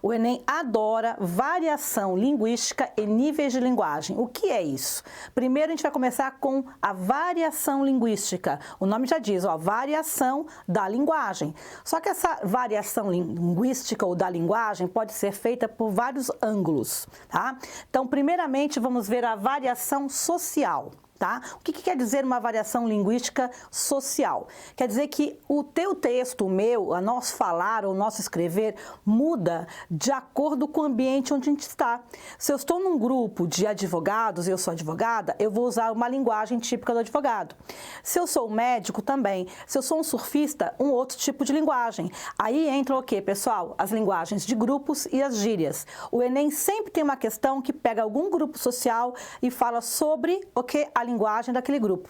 O Enem adora variação linguística e níveis de linguagem. O que é isso? Primeiro a gente vai começar com a variação linguística. O nome já diz, ó, variação da linguagem. Só que essa variação linguística ou da linguagem pode ser feita por vários ângulos, tá? Então, primeiramente, vamos ver a variação social. Tá? O que quer dizer uma variação linguística social? Quer dizer que o teu texto, o meu, a nosso falar ou nosso escrever muda de acordo com o ambiente onde a gente está. Se eu estou num grupo de advogados e eu sou advogada, eu vou usar uma linguagem típica do advogado. Se eu sou médico também. Se eu sou um surfista, um outro tipo de linguagem. Aí entra o quê, pessoal? As linguagens de grupos e as gírias. O Enem sempre tem uma questão que pega algum grupo social e fala sobre o que a linguagem daquele grupo.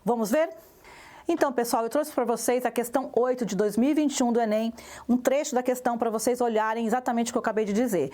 Vamos ver? Então, pessoal, eu trouxe para vocês a questão 8 de 2021 do Enem, um trecho da questão para vocês olharem exatamente o que eu acabei de dizer.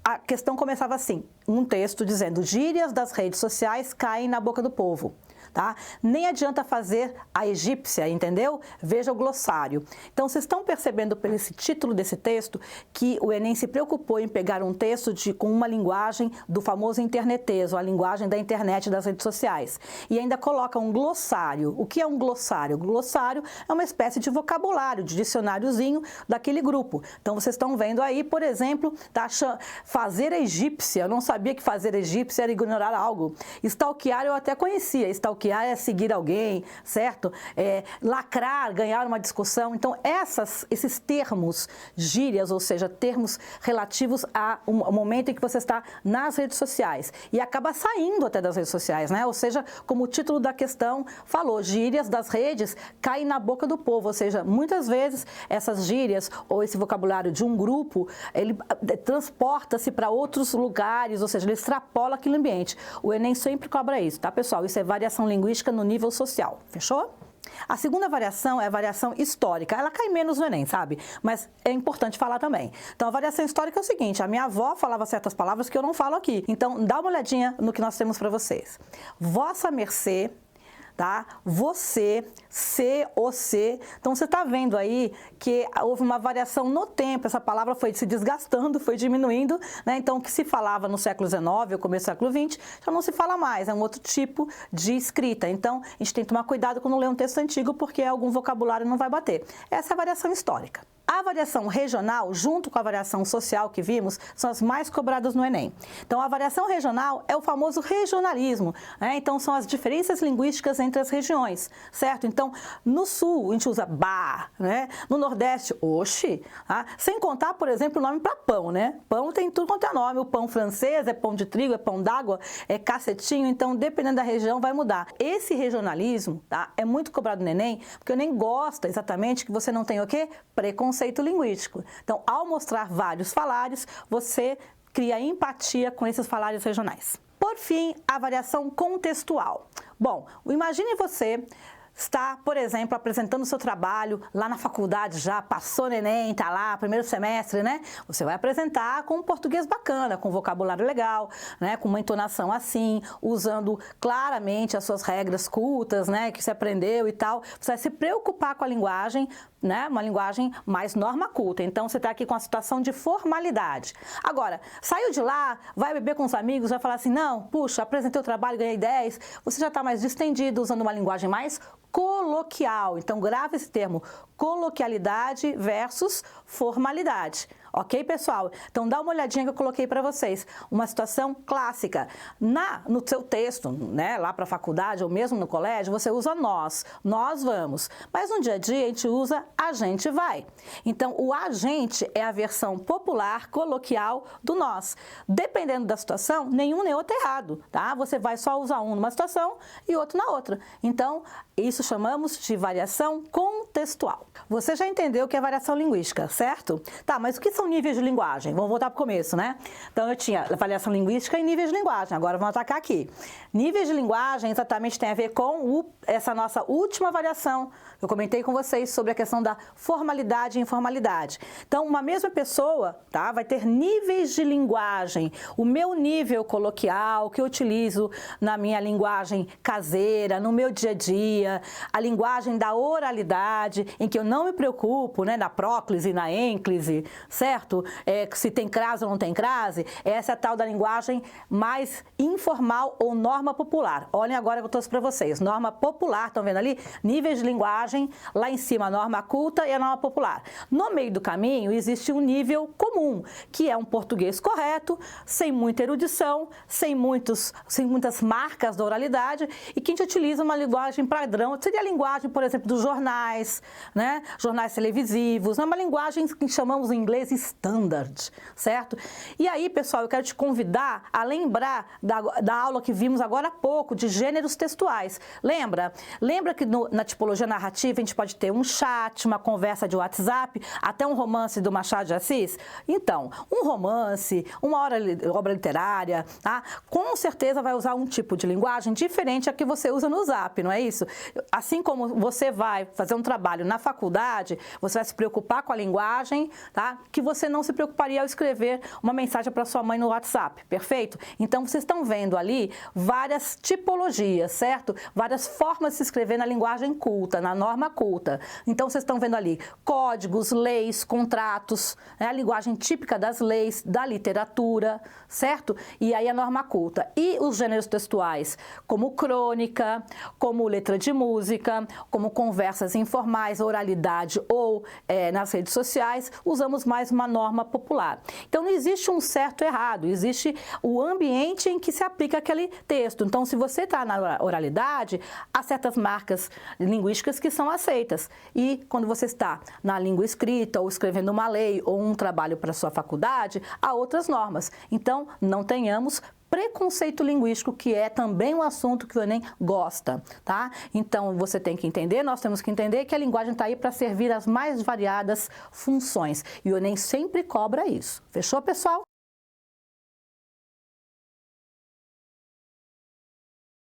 A questão começava assim, um texto dizendo: gírias das redes sociais caem na boca do povo. Tá? Nem adianta fazer a egípcia, entendeu? Veja o glossário. Então, vocês estão percebendo pelo esse título desse texto que o Enem se preocupou em pegar um texto com uma linguagem do famoso interneteso, a linguagem da internet e das redes sociais. E ainda coloca um glossário. O que é um glossário? O glossário é uma espécie de vocabulário, de dicionáriozinho daquele grupo. Então, vocês estão vendo aí, por exemplo, tá, fazer egípcia. Eu não sabia que fazer egípcia era ignorar algo. Stalkear eu até conhecia. Stalkear é seguir alguém, certo? Lacrar, ganhar uma discussão. Então, esses termos, gírias, ou seja, termos relativos ao momento em que você está nas redes sociais. E acaba saindo até das redes sociais, né? Ou seja, como o título da questão falou, gírias das redes caem na boca do povo. Ou seja, muitas vezes essas gírias ou esse vocabulário de um grupo, ele transporta-se para outros lugares, ou seja, ele extrapola aquele ambiente. O Enem sempre cobra isso, tá, pessoal? Isso é variação linguística no nível social, fechou? A segunda variação é a variação histórica. Ela cai menos no Enem, sabe? Mas é importante falar também. Então, a variação histórica é o seguinte: a minha avó falava certas palavras que eu não falo aqui. Então, dá uma olhadinha no que nós temos para vocês. Vossa mercê, tá? Você, se, o se. Então, você está vendo aí que houve uma variação no tempo. Essa palavra foi se desgastando, foi diminuindo, né? Então, o que se falava no século XIX ou começo do século XX, já não se fala mais. É um outro tipo de escrita. Então, a gente tem que tomar cuidado quando lê um texto antigo, porque algum vocabulário não vai bater. Essa é a variação histórica. A variação regional, junto com a variação social que vimos, são as mais cobradas no Enem. Então, a variação regional é o famoso regionalismo, né? Então, são as diferenças linguísticas entre as regiões, certo? Então, no Sul, a gente usa bah, né? No Nordeste, oxi, tá? Sem contar, por exemplo, o nome para pão, né? Pão tem tudo quanto é nome. O pão francês é pão de trigo, é pão d'água, é cacetinho. Então, dependendo da região, vai mudar. Esse regionalismo, tá? É muito cobrado no Enem, porque o Enem gosta exatamente que você não tenha o quê? Preconceito linguístico. Então, ao mostrar vários falários, você cria empatia com esses falários regionais. Por fim, a variação contextual. Bom, imagine você está, por exemplo, apresentando o seu trabalho lá na faculdade, já passou no Enem, está lá, primeiro semestre, né? Você vai apresentar com um português bacana, com vocabulário legal, né? Com uma entonação assim, usando claramente as suas regras cultas, né? Que você aprendeu e tal. Você vai se preocupar com a linguagem, né? Uma linguagem mais norma culta. Então, você está aqui com a situação de formalidade. Agora, saiu de lá, vai beber com os amigos, vai falar assim, não, puxa, apresentei o trabalho, ganhei 10. Você já está mais distendido, usando uma linguagem mais coloquial. Então, grave esse termo, coloquialidade versus formalidade. Ok, pessoal? Então, dá uma olhadinha que eu coloquei para vocês. Uma situação clássica. No seu texto, né, lá para a faculdade ou mesmo no colégio, você usa nós vamos. Mas no dia a dia, a gente usa a gente vai. Então, o a gente é a versão popular, coloquial do nós. Dependendo da situação, nenhum nem outro é errado, tá? Você vai só usar um numa situação e outro na outra. Então, isso chamamos de variação contextual. Você já entendeu o que é variação linguística, certo? Tá, mas o que são níveis de linguagem? Vamos voltar para o começo, né? Então, eu tinha variação linguística e níveis de linguagem. Agora, vamos atacar aqui. Níveis de linguagem exatamente tem a ver com essa nossa última variação. Eu comentei com vocês sobre a questão da formalidade e informalidade. Então, uma mesma pessoa, tá, vai ter níveis de linguagem. O meu nível coloquial, que eu utilizo na minha linguagem caseira, no meu dia a dia, a linguagem da oralidade, em que eu não me preocupo, né, na próclise, na ênclise, certo? certo? Se tem crase ou não tem crase, essa é a tal da linguagem mais informal ou norma popular. Olhem agora que eu trouxe para vocês. Norma popular, estão vendo ali? Níveis de linguagem, lá em cima a norma culta e a norma popular. No meio do caminho existe um nível comum, que é um português correto, sem muita erudição, sem muitas marcas da oralidade, e que a gente utiliza uma linguagem padrão. Seria a linguagem, por exemplo, dos jornais, né? Jornais televisivos, é uma linguagem que chamamos em inglês standard, certo? E aí, pessoal, eu quero te convidar a lembrar da aula que vimos agora há pouco, de gêneros textuais. Lembra? Lembra que na tipologia narrativa a gente pode ter um chat, uma conversa de WhatsApp, até um romance do Machado de Assis? Então, um romance, uma obra literária, tá? Com certeza vai usar um tipo de linguagem diferente a que você usa no Zap, não é isso? Assim como você vai fazer um trabalho na faculdade, você vai se preocupar com a linguagem, tá? Que você não se preocuparia ao escrever uma mensagem para sua mãe no WhatsApp, perfeito? Então, vocês estão vendo ali várias tipologias, certo? Várias formas de se escrever na linguagem culta, na norma culta. Então, vocês estão vendo ali códigos, leis, contratos, né? A linguagem típica das leis, da literatura, certo? E aí a norma culta. E os gêneros textuais, como crônica, como letra de música, como conversas informais, oralidade ou nas redes sociais, usamos mais uma norma popular. Então, não existe um certo e errado, existe o ambiente em que se aplica aquele texto. Então, se você está na oralidade, há certas marcas linguísticas que são aceitas. E quando você está na língua escrita, ou escrevendo uma lei, ou um trabalho para sua faculdade, há outras normas. Então, não tenhamos preconceito linguístico, que é também um assunto que o Enem gosta, tá? Então, você tem que entender, nós temos que entender que a linguagem está aí para servir as mais variadas funções. E o Enem sempre cobra isso. Fechou, pessoal?